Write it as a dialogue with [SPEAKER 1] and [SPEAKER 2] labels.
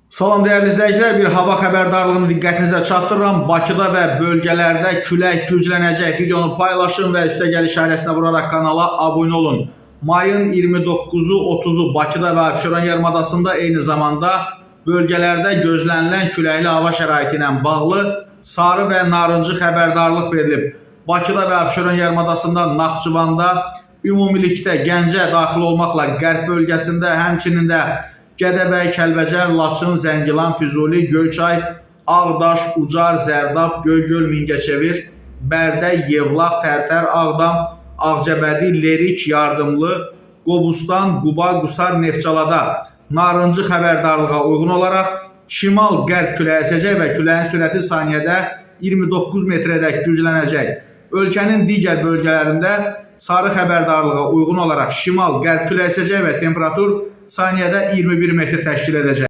[SPEAKER 1] Salam değerli izləyicilər, bir hava xəbərdarlığını diqqətinizə çatdırıram. Bakıda və bölgələrdə külək güclənəcək. Videonu paylaşın və üstəgəl işarəsinə vuraraq kanala abunə olun. Mayın 29-u, 30-u Bakıda və Abşeron yarımadasında, eyni zamanda bölgələrdə gözlənilən küləkli hava şəraiti ilə bağlı sarı və narıncı xəbərdarlıq verilib. Bakıda və Abşeron yarımadasında, Naxçıvanda, ümumilikdə Gəncə daxil olmaqla qərb bölgəsində, həmçinin də Gədəbəy, Kəlbəcər, Laçın, Zəngilan, Füzuli, Göyçay, Ağdaş, Ucar, Zərdab, Göygöl, Mingəçevir, Bərdə, Yevlax, Tərtər, Ağdam, Ağcabədi, Lerik, Yardımlı, Qobustan, Quba, Qusar, Neftçalada narıncı xəbərdarlığa uyğun olaraq şimal-qərb küləyi əsəcək və küləyin sürəti saniyədə 29 metrədək güclənəcək. Ölkənin digər bölgələrində sarı xəbərdarlığa uyğun olaraq şimal-qərb küləyi əsəcək və temperatur saniyədə 21 metr təşkil edəcək.